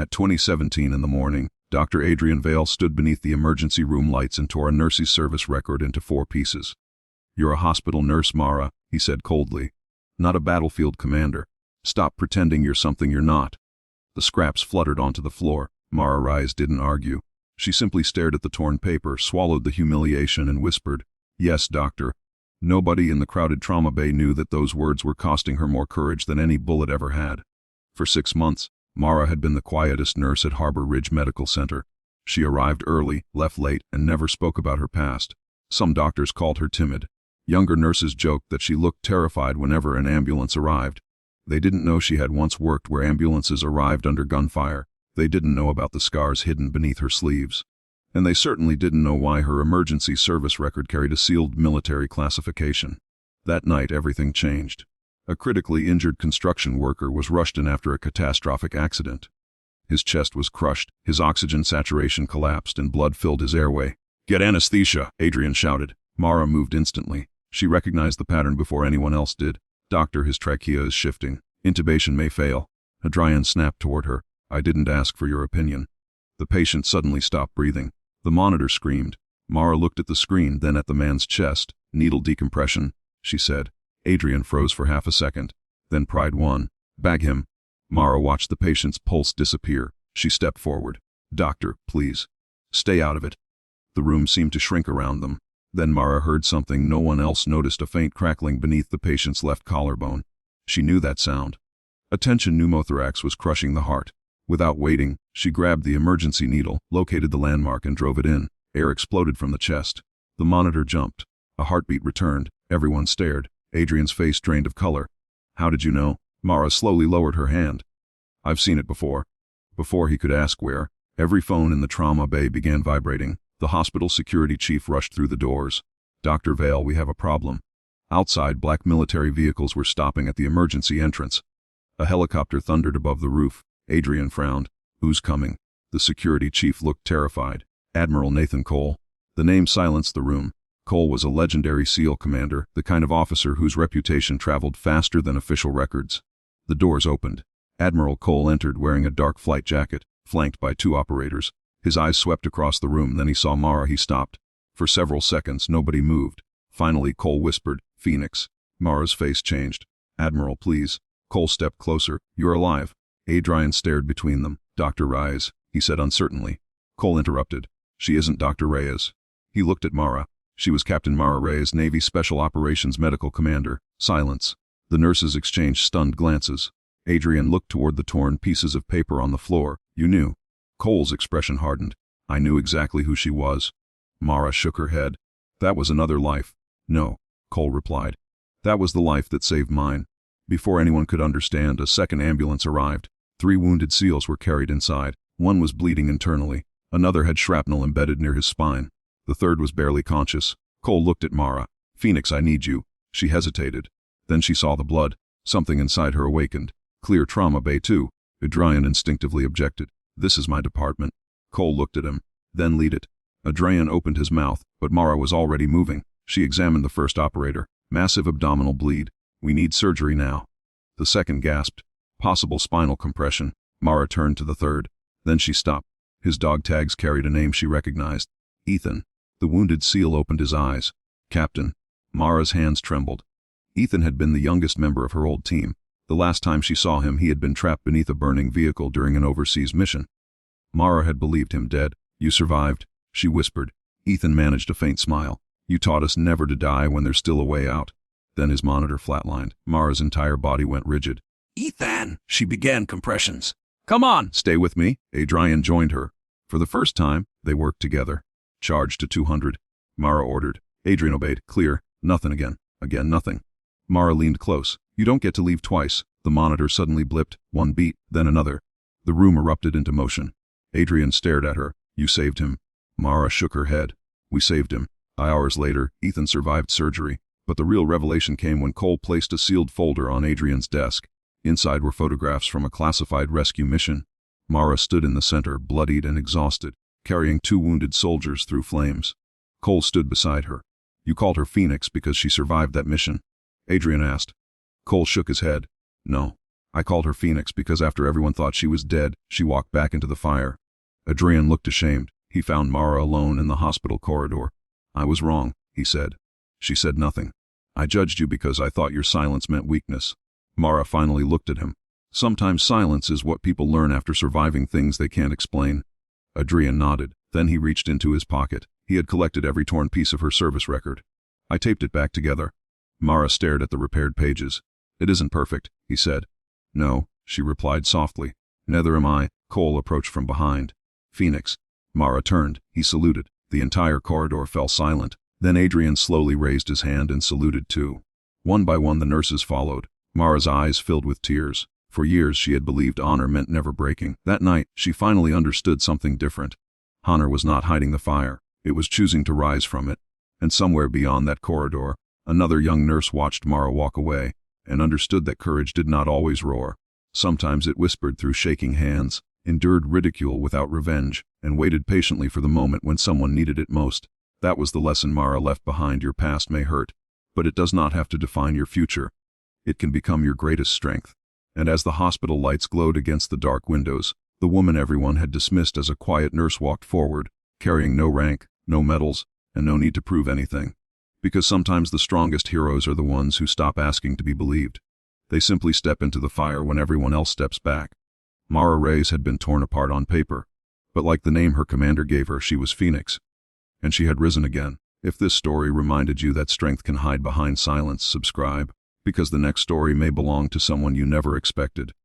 At 20:17 in the morning, Dr. Adrian Vale stood beneath the emergency room lights and tore a nurse's service record into 4 pieces. "You're a hospital nurse, Mara," he said coldly. "Not a battlefield commander. Stop pretending you're something you're not." The scraps fluttered onto the floor. Mara Reyes didn't argue. She simply stared at the torn paper, swallowed the humiliation, and whispered, "Yes, doctor." Nobody in the crowded trauma bay knew that those words were costing her more courage than any bullet ever had. For 6 months, Mara had been the quietest nurse at Harbor Ridge Medical Center. She arrived early, left late, and never spoke about her past. Some doctors called her timid. Younger nurses joked that she looked terrified whenever an ambulance arrived. They didn't know she had once worked where ambulances arrived under gunfire. They didn't know about the scars hidden beneath her sleeves. And they certainly didn't know why her emergency service record carried a sealed military classification. That night, everything changed. A critically injured construction worker was rushed in after a catastrophic accident. His chest was crushed, his oxygen saturation collapsed, and blood filled his airway. "Get anesthesia," Adrian shouted. Mara moved instantly. She recognized the pattern before anyone else did. "Doctor, his trachea is shifting. Intubation may fail." Adrian snapped toward her. "I didn't ask for your opinion." The patient suddenly stopped breathing. The monitor screamed. Mara looked at the screen, then at the man's chest. "Needle decompression," she said. Adrian froze for half a second. Then pride won. "Bag him." Mara watched the patient's pulse disappear. She stepped forward. "Doctor, please. Stay out of it." The room seemed to shrink around them. Then Mara heard something no one else noticed, a faint crackling beneath the patient's left collarbone. She knew that sound. A tension pneumothorax was crushing the heart. Without waiting, she grabbed the emergency needle, located the landmark, and drove it in. Air exploded from the chest. The monitor jumped. A heartbeat returned. Everyone stared. Adrian's face drained of color. "How did you know?" Mara slowly lowered her hand. "I've seen it before." Before he could ask where, every phone in the trauma bay began vibrating. The hospital security chief rushed through the doors. "Dr. Vale, we have a problem." Outside, black military vehicles were stopping at the emergency entrance. A helicopter thundered above the roof. Adrian frowned. "Who's coming?" The security chief looked terrified. "Admiral Nathan Cole." The name silenced the room. Cole was a legendary SEAL commander, the kind of officer whose reputation traveled faster than official records. The doors opened. Admiral Cole entered wearing a dark flight jacket, flanked by 2 operators. His eyes swept across the room, then he saw Mara. He stopped. For several seconds, nobody moved. Finally, Cole whispered, "Phoenix." Mara's face changed. "Admiral, please." Cole stepped closer. "You're alive." Adrian stared between them. "Dr. Reyes," he said uncertainly. Cole interrupted. "She isn't Dr. Reyes." He looked at Mara. She was Captain Mara Reyes, Navy Special Operations Medical Commander. Silence. The nurses exchanged stunned glances. Adrian looked toward the torn pieces of paper on the floor. "You knew." Cole's expression hardened. "I knew exactly who she was." Mara shook her head. "That was another life." "No," Cole replied. "That was the life that saved mine." Before anyone could understand, a second ambulance arrived. 3 wounded SEALs were carried inside. One was bleeding internally. Another had shrapnel embedded near his spine. The third was barely conscious. Cole looked at Mara. "Phoenix, I need you." She hesitated. Then she saw the blood. Something inside her awakened. "Clear trauma bay too." Adrian instinctively objected. "This is my department." Cole looked at him. "Then lead it." Adrian opened his mouth, but Mara was already moving. She examined the first operator. Massive abdominal bleed. "We need surgery now." The second gasped. "Possible spinal compression." Mara turned to the third. Then she stopped. His dog tags carried a name she recognized. Ethan. The wounded SEAL opened his eyes. "Captain." Mara's hands trembled. Ethan had been the youngest member of her old team. The last time she saw him, he had been trapped beneath a burning vehicle during an overseas mission. Mara had believed him dead. "You survived," she whispered. Ethan managed a faint smile. "You taught us never to die when there's still a way out." Then his monitor flatlined. Mara's entire body went rigid. "Ethan!" She began compressions. "Come on!" "Stay with me." Adrian joined her. For the first time, they worked together. "Charge to 200. Mara ordered. Adrian obeyed. "Clear." Nothing again. Again nothing. Mara leaned close. "You don't get to leave twice." The monitor suddenly blipped. 1 beat, then another. The room erupted into motion. Adrian stared at her. "You saved him." Mara shook her head. "We saved him." Hours later, Ethan survived surgery. But the real revelation came when Cole placed a sealed folder on Adrian's desk. Inside were photographs from a classified rescue mission. Mara stood in the center, bloodied and exhausted, carrying 2 wounded soldiers through flames. Cole stood beside her. "You called her Phoenix because she survived that mission?" Adrian asked. Cole shook his head. "No. I called her Phoenix because after everyone thought she was dead, she walked back into the fire. Adrian looked ashamed. He found Mara alone in the hospital corridor. I was wrong, he said. She said nothing. I judged you because I thought your silence meant weakness. Mara finally looked at him. Sometimes silence is what people learn after surviving things they can't explain. Adrian nodded. Then he reached into his pocket. He had collected every torn piece of her service record. I taped it back together. Mara stared at the repaired pages. It isn't perfect, he said. No, she replied softly. Neither am I. Cole approached from behind. Phoenix. Mara turned. He saluted. The entire corridor fell silent. Then Adrian slowly raised his hand and saluted too. One by one the nurses followed. Mara's eyes filled with tears. For years she had believed honor meant never breaking. That night, she finally understood something different. Honor was not hiding the fire. It was choosing to rise from it. And somewhere beyond that corridor, another young nurse watched Mara walk away and understood that courage did not always roar. Sometimes it whispered through shaking hands, endured ridicule without revenge, and waited patiently for the moment when someone needed it most. That was the lesson Mara left behind. Your past may hurt, but it does not have to define your future. It can become your greatest strength. And as the hospital lights glowed against the dark windows, the woman everyone had dismissed as a quiet nurse walked forward, carrying no rank, no medals, and no need to prove anything. Because sometimes the strongest heroes are the ones who stop asking to be believed. They simply step into the fire when everyone else steps back. Mara Reyes had been torn apart on paper, but like the name her commander gave her, she was Phoenix. And she had risen again. If this story reminded you that strength can hide behind silence, subscribe, because the next story may belong to someone you never expected.